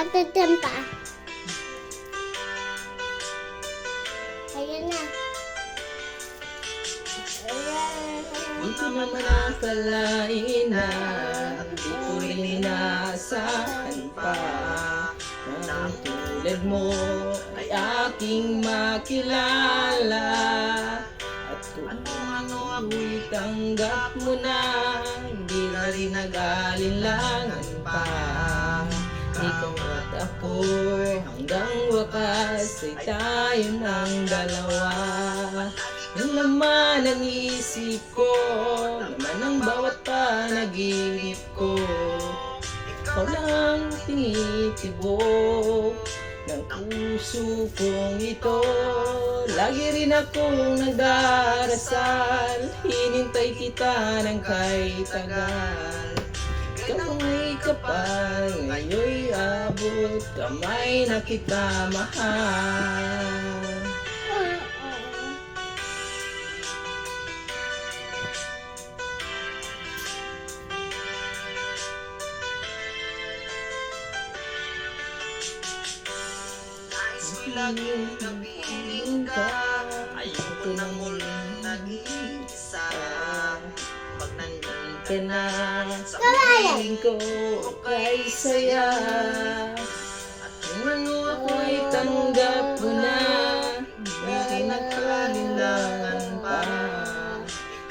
Katutan pa. Ayan na. Di ko naman akalain na di ko rin inaasahan pa na ang tulad mo ay aking makilala. At kung ano'y tanggap mo na, hindi na rin nag-alinlangan pa. Ikaw at ako hanggang wakas ay tayo ng dalawa. Yung laman ng isip ko, laman ng bawat panaginip ko, ikaw lang tinitibok ng puso kong ito. Lagi rin akong nagdarasal, hinintay kita ng kay tagal. Ikaw ay kapal, ngayon'y abot, kamay na kita mahal. Laging napiling ka, ayoko na muling nag-iisa. Pag nandun ka na sa piling ko, okay saya. At kung ano ako'y tanggap mo na, hindi nagkalinlangan pa.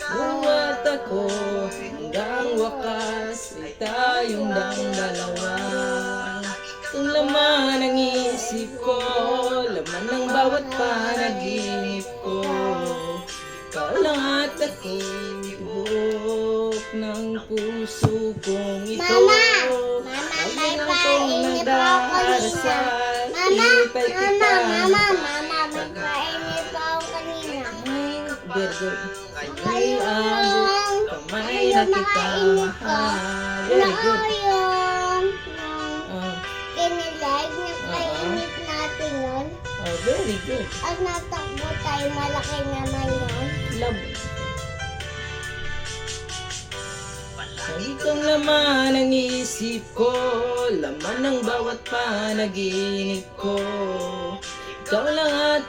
Buwat ako hanggang wakas ay tayong dalawa. Ang laman ng isip ko, laman ng bawat panaginip ko, ikaw lang at ako, tibok ng puso kong ito. Mama, may painip ako kanina. Mama, may painip ako kanina. Very good. Ay, abot, kamay na kita mahal. Very good. Kinilig na kainit natin yun. Oh, very good. At natakbo tayo, malaki naman yun. Love. Itong laman ng isip ko, laman ng bawat panaginip ko, ikaw lang at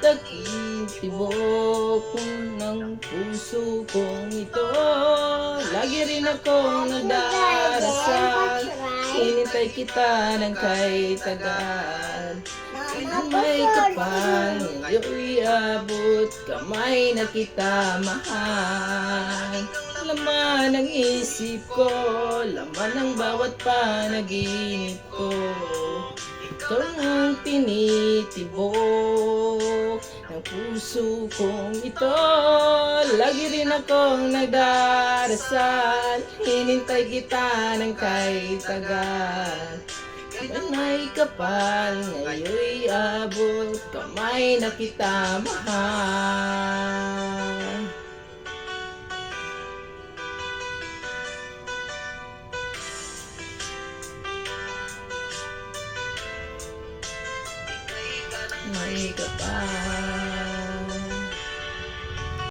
tibok ng puso kong ito. Lagi rin ako nagdarasal, hinintay kita ng kay tagal. May kapal, ngayon'y abot, kamay na kita mahal. Laman ng isip ko, laman ng bawat panaginip ko, ikaw ang tinitibok ng puso kong ito. Lagi rin akong nagdarasal, hinintay kita ng kay tagal. May kapal, ngayon'y abot, kamay na kita mahal. May kapal.